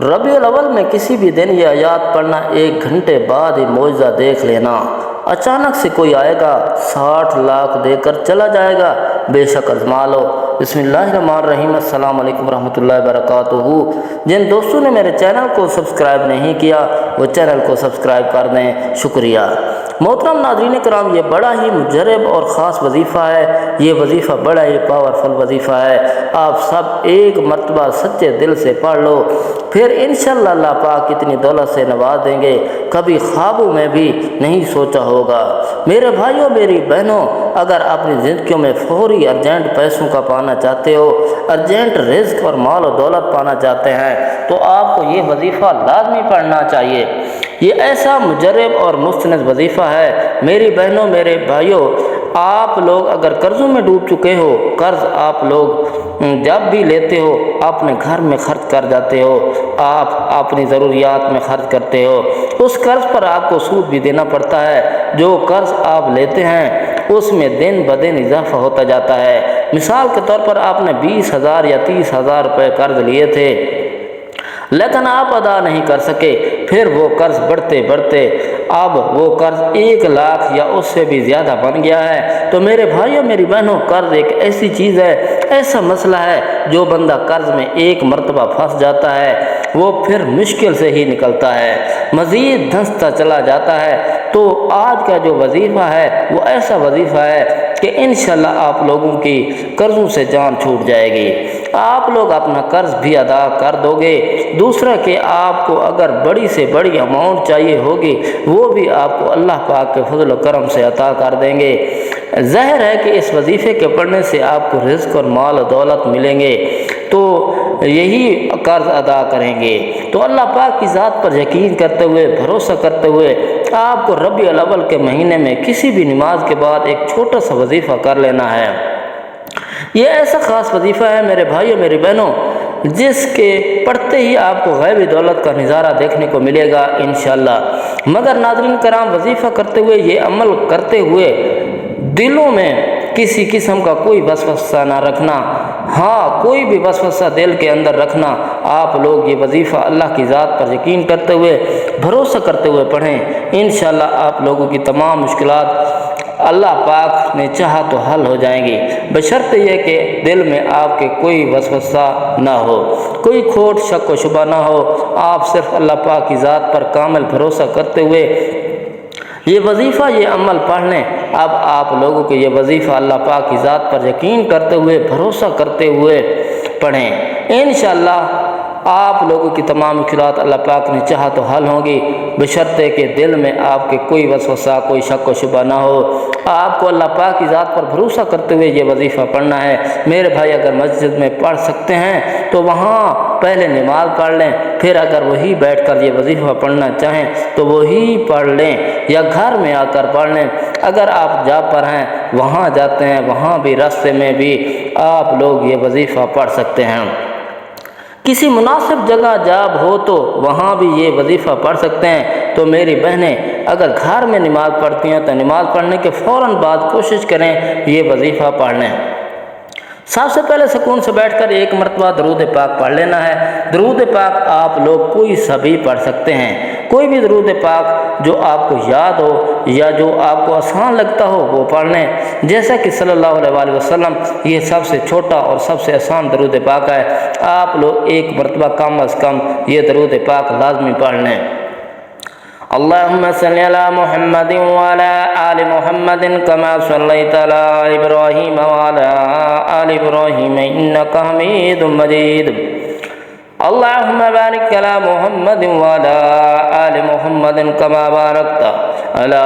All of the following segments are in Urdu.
ربیع الاول میں کسی بھی دن یہ آیات پڑھنا، 1 گھنٹے بعد ہی معجزہ دیکھ لینا۔ اچانک سے کوئی آئے گا 60 لاکھ دے کر چلا جائے گا، بے شک آزما لو۔ بسم اللہ الرحمن الرحیم۔ السلام علیکم ورحمۃ اللہ وبرکاتہ۔ جن دوستوں نے میرے چینل کو سبسکرائب نہیں کیا وہ چینل کو سبسکرائب کر دیں، شکریہ۔ محترم ناظرین کرام، یہ بڑا ہی مجرب اور خاص وظیفہ ہے۔ یہ وظیفہ بڑا ہی پاورفل وظیفہ ہے۔ آپ سب ایک مرتبہ سچے دل سے پڑھ لو، پھر انشاءاللہ اللہ پاک کتنی دولت سے نواز دیں گے، کبھی خوابوں میں بھی نہیں سوچا ہوگا۔ میرے بھائیوں، میری بہنوں، اگر اپنی زندگیوں میں فوری ارجنٹ پیسوں کا پانا چاہتے ہو، ارجنٹ رزق اور مال و دولت پانا چاہتے ہیں، تو آپ کو یہ وظیفہ لازمی پڑھنا چاہیے۔ یہ ایسا مجرب اور مستند وظیفہ ہے۔ میری بہنوں، میرے بھائیوں، آپ لوگ اگر قرضوں میں ڈوب چکے ہو، قرض آپ لوگ جب بھی لیتے ہو اپنے گھر میں خرچ کر جاتے ہو، آپ اپنی ضروریات میں خرچ کرتے ہو، اس قرض پر آپ کو سود بھی دینا پڑتا ہے۔ جو قرض آپ لیتے ہیں اس میں دن بدن اضافہ ہوتا جاتا ہے۔ مثال کے طور پر آپ نے 20,000 یا 30,000 روپے قرض لیے تھے، لیکن آپ ادا نہیں کر سکے، پھر وہ قرض بڑھتے بڑھتے اب وہ قرض 1 لاکھ یا اس سے بھی زیادہ بن گیا ہے۔ تو میرے بھائیوں، میری بہنوں، قرض ایک ایسی چیز ہے، ایسا مسئلہ ہے، جو بندہ قرض میں ایک مرتبہ پھنس جاتا ہے وہ پھر مشکل سے ہی نکلتا ہے، مزید دھنستا چلا جاتا ہے۔ تو آج کا جو وظیفہ ہے وہ ایسا وظیفہ ہے کہ انشاءاللہ آپ لوگوں کی قرضوں سے جان چھوٹ جائے گی، آپ لوگ اپنا قرض بھی ادا کر دو گے۔ دوسرا کہ آپ کو اگر بڑی سے بڑی اماؤنٹ چاہیے ہوگی وہ بھی آپ کو اللہ پاک کے فضل و کرم سے عطا کر دیں گے۔ ظاہر ہے کہ اس وظیفے کے پڑھنے سے آپ کو رزق اور مال و دولت ملیں گے، تو یہی قرض ادا کریں گے۔ تو اللہ پاک کی ذات پر یقین کرتے ہوئے، بھروسہ کرتے ہوئے، آپ کو ربیع الاول کے مہینے میں کسی بھی نماز کے بعد ایک چھوٹا سا وظیفہ کر لینا ہے۔ یہ ایسا خاص وظیفہ ہے میرے بھائیوں، میری بہنوں، جس کے پڑھتے ہی آپ کو غیبی دولت کا نظارہ دیکھنے کو ملے گا انشاءاللہ۔ مگر ناظرین کرام، وظیفہ کرتے ہوئے، یہ عمل کرتے ہوئے دلوں میں کسی قسم کا کوئی وسوسہ نہ رکھنا۔ ہاں، کوئی بھی وسوسہ دل کے اندر رکھنا۔ آپ لوگ یہ وظیفہ اللہ کی ذات پر یقین کرتے ہوئے، بھروسہ کرتے ہوئے پڑھیں، انشاءاللہ آپ لوگوں کی تمام مشکلات اللہ پاک نے چاہا تو حل ہو جائیں گی، بشرط یہ کہ دل میں آپ کے کوئی وسوسہ نہ ہو، کوئی کھوٹ شک و شبہ نہ ہو۔ آپ صرف اللہ پاک کی ذات پر کامل بھروسہ کرتے ہوئے یہ وظیفہ، یہ عمل پڑھ لیں۔ اب آپ لوگوں کو یہ وظیفہ اللہ پاک کی ذات پر یقین کرتے ہوئے، بھروسہ کرتے ہوئے پڑھیں، انشاءاللہ آپ لوگوں کی تمام مشکلات اللہ پاک نے چاہا تو حل ہوں گی، بشرطے کہ دل میں آپ کے کوئی وسوسہ، کوئی شک و شبہ نہ ہو۔ آپ کو اللہ پاک کی ذات پر بھروسہ کرتے ہوئے یہ وظیفہ پڑھنا ہے۔ میرے بھائی، اگر مسجد میں پڑھ سکتے ہیں تو وہاں پہلے نماز پڑھ لیں، پھر اگر وہی بیٹھ کر یہ وظیفہ پڑھنا چاہیں تو وہی پڑھ لیں، یا گھر میں آ کر پڑھ لیں۔ اگر آپ جاب پر ہیں، وہاں جاتے ہیں، وہاں بھی راستے میں بھی آپ لوگ یہ وظیفہ پڑھ سکتے ہیں۔ کسی مناسب جگہ جاب ہو تو وہاں بھی یہ وظیفہ پڑھ سکتے ہیں۔ تو میری بہنیں اگر گھر میں نماز پڑھتی ہیں تو نماز پڑھنے کے فوراً بعد کوشش کریں یہ وظیفہ پڑھ لیں۔ سب سے پہلے سکون سے بیٹھ کر 1 مرتبہ درود پاک پڑھ لینا ہے۔ درود پاک آپ لوگ کوئی سا بھی پڑھ سکتے ہیں، کوئی بھی درود پاک جو آپ کو یاد ہو یا جو آپ کو آسان لگتا ہو وہ پڑھ لیں۔ جیسا کہ صلی اللہ علیہ وآلہ وسلم، یہ سب سے چھوٹا اور سب سے آسان درود پاک ہے۔ آپ لوگ 1 مرتبہ کم از کم یہ درود پاک لازمی پڑھ لیں۔ اللہم صلی علی محمد وعلی آل محمد کما صلیت علی ابراہیم وعلی آل ابراہیم انکا حمید مجید۔ اللہم بارک علی محمد وعلی آل محمد کما بارکت علی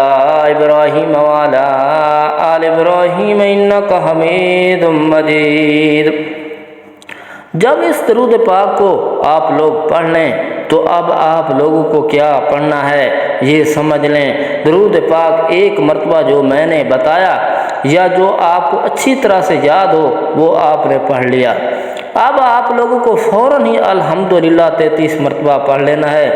ابراہیم وعلی آل ابراہیم انکا حمید مجید۔ جب اس درود پاک کو آپ لوگ پڑھ لیں تو اب آپ لوگوں کو کیا پڑھنا ہے یہ سمجھ لیں۔ درود پاک 1 مرتبہ جو میں نے بتایا یا جو آپ کو اچھی طرح سے یاد ہو وہ آپ نے پڑھ لیا۔ اب آپ لوگوں کو فوراً ہی الحمدللہ 33 مرتبہ پڑھ لینا ہے۔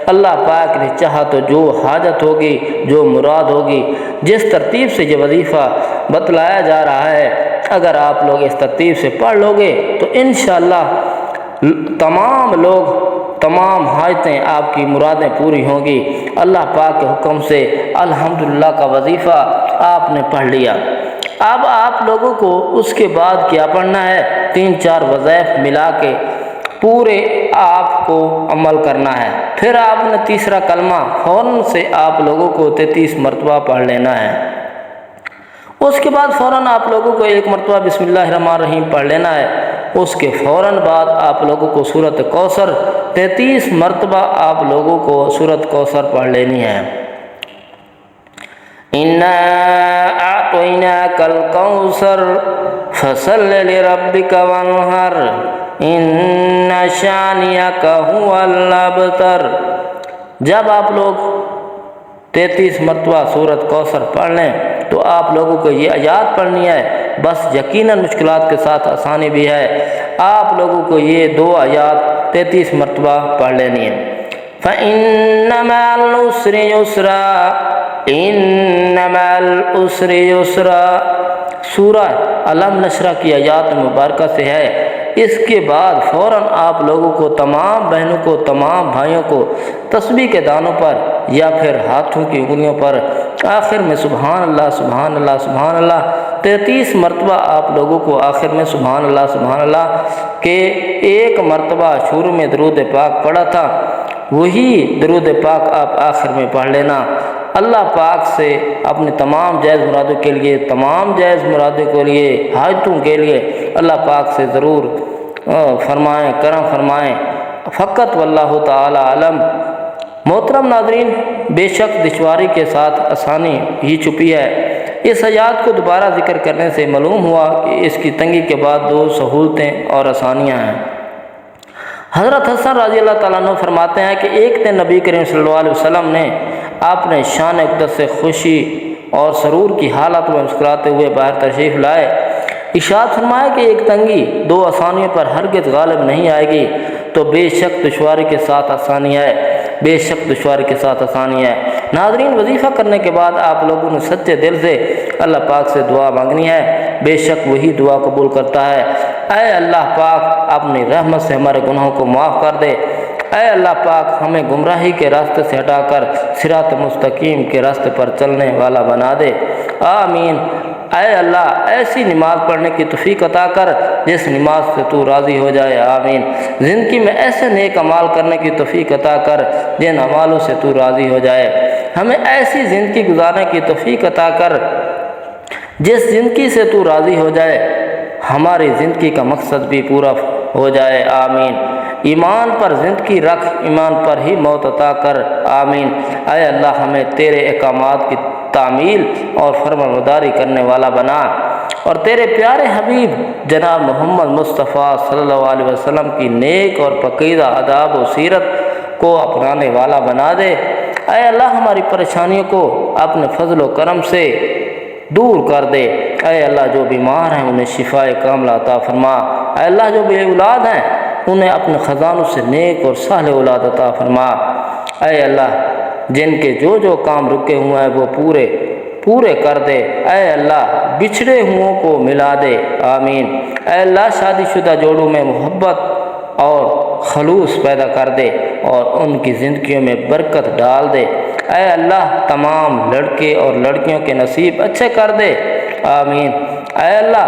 اللہ پاک نے چاہا تو جو حاجت ہوگی، جو مراد ہوگی، جس ترتیب سے یہ وظیفہ بتلایا جا رہا ہے، اگر آپ لوگ اس ترتیب سے پڑھ لو گے تو انشاءاللہ تمام لوگ تمام حاجتیں آپ کی مرادیں پوری ہوں گی۔ اللہ پاک کے حکم سے الحمدللہ کا وظیفہ آپ نے پڑھ لیا۔ اب آپ لوگوں کو اس کے بعد کیا پڑھنا ہے؟ 3-4 وظائف ملا کے پورے آپ کو عمل کرنا ہے۔ پھر آپ نے تیسرا کلمہ فوراً سے آپ لوگوں کو 33 مرتبہ پڑھ لینا ہے۔ اس کے بعد فوراً آپ لوگوں کو 1 مرتبہ بسم اللہ الرحمن الرحیم پڑھ لینا ہے۔ اس کے فوراً بعد آپ لوگوں کو سورۃ کوثر 33 مرتبہ آپ لوگوں کو سورۃ کوثر پڑھ لینی ہے۔ اِنَّا أَعْطَيْنَاكَ الْكَوْثَرَ فَصَلِّ لِرَبِّكَ وَانْحَرْ إِنَّ شَانِئَكَ هُوَ الْأَبْتَرُ۔ جب آپ لوگ 33 مرتبہ سورۃ کوثر پڑھ لیں تو آپ لوگوں کو یہ آیات پڑھنی ہے۔ بس یقیناً مشکلات کے ساتھ آسانی بھی ہے۔ آپ لوگوں کو یہ 2 آیات 33 مرتبہ پڑھ لینی ہے۔ فَإِنَّ مَعَ الْعُسْرِ يُسْرًا إِنَّ مَعَ الْعُسْرِ يُسْرًا سورہ علم نشرہ کی آیات مبارکہ سے ہے۔ اس کے بعد فوراً آپ لوگوں کو تمام بہنوں کو تمام بھائیوں کو تسبیح کے دانوں پر یا پھر ہاتھوں کی انگلیوں پر آخر میں سبحان اللہ سبحان اللہ سبحان اللہ 33 مرتبہ آپ لوگوں کو آخر میں سبحان اللہ کے 1 مرتبہ شروع میں درود پاک پڑھا تھا وہی درود پاک آپ آخر میں پڑھ لینا۔ اللہ پاک سے اپنے تمام جائز مرادوں کے لیے تمام جائز مرادوں کے لیے حاجتوں کے لیے اللہ پاک سے ضرور فرمائیں کرم فرمائیں۔ فقط واللہ تعالی علم۔ محترم ناظرین، بے شک دشواری کے ساتھ آسانی ہی چھپی ہے۔ اس آیات کو دوبارہ ذکر کرنے سے معلوم ہوا کہ اس کی تنگی کے بعد 2 سہولتیں اور آسانیاں ہیں۔ حضرت حسن رضی اللہ تعالیٰ عنہ فرماتے ہیں کہ ایک دن نبی کریم صلی اللہ علیہ وسلم نے اپنے شان اقدس سے خوشی اور سرور کی حالت میں مسکراتے ہوئے باہر تشریف لائے۔ ارشاد فرمایا کہ ایک تنگی 2 آسانیوں پر ہرگز غالب نہیں آئے گی، تو بے شک دشواری کے ساتھ آسانی ہے، بے شک دشواری کے ساتھ آسانی ہے۔ ناظرین، وظیفہ کرنے کے بعد آپ لوگوں نے سچے دل سے اللہ پاک سے دعا مانگنی ہے، بے شک وہی دعا قبول کرتا ہے۔ اے اللہ پاک اپنی رحمت سے ہمارے گناہوں کو معاف کر دے۔ اے اللہ پاک ہمیں گمراہی کے راستے سے ہٹا کر صراط مستقیم کے راستے پر چلنے والا بنا دے، آمین۔ اے اللہ ایسی نماز پڑھنے کی توفیق عطا کر جس نماز سے تو راضی ہو جائے، آمین۔ زندگی میں ایسے نیک اعمال کرنے کی توفیق عطا کر جن اعمالوں سے تو راضی ہو جائے۔ ہمیں ایسی زندگی گزارنے کی توفیق عطا کر جس زندگی سے تو راضی ہو جائے، ہماری زندگی کا مقصد بھی پورا ہو جائے، آمین۔ ایمان پر زندگی رکھ، ایمان پر ہی موت عطا کر، آمین۔ اے اللہ ہمیں تیرے احکامات کی تعمیل اور فرمانبرداری کرنے والا بنا، اور تیرے پیارے حبیب جناب محمد مصطفیٰ صلی اللہ علیہ وسلم کی نیک اور پاکیزہ آداب و سیرت کو اپنانے والا بنا دے۔ اے اللہ ہماری پریشانیوں کو اپنے فضل و کرم سے دور کر دے۔ اے اللہ جو بیمار ہیں انہیں شفاء کاملہ عطا فرما۔ اے اللہ جو بے اولاد ہیں انہیں اپنے خزانوں سے نیک اور صالح اولاد عطا فرما۔ اے اللہ جن کے جو کام رکے ہوئے ہیں وہ پورے کر دے۔ اے اللہ بچھڑے ہوں کو ملا دے، آمین۔ اے اللہ شادی شدہ جوڑوں میں محبت اور خلوص پیدا کر دے اور ان کی زندگیوں میں برکت ڈال دے۔ اے اللہ تمام لڑکے اور لڑکیوں کے نصیب اچھے کر دے، آمین۔ اے اللہ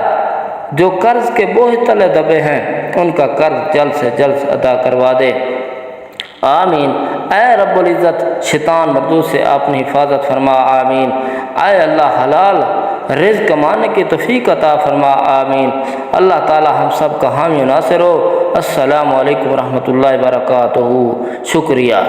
جو قرض کے بوجھ تلے دبے ہیں ان کا قرض جلد سے جلد ادا کروا دے، آمین۔ اے رب العزت شیطان مردود سے اپنی حفاظت فرما، آمین۔ اے اللہ حلال رزق کمانے کی توفیق عطا فرما، آمین۔ اللہ تعالی ہم سب کا حامی و ناصر ہو۔ السلام علیکم ورحمۃ اللہ وبرکاتہ۔ شکریہ۔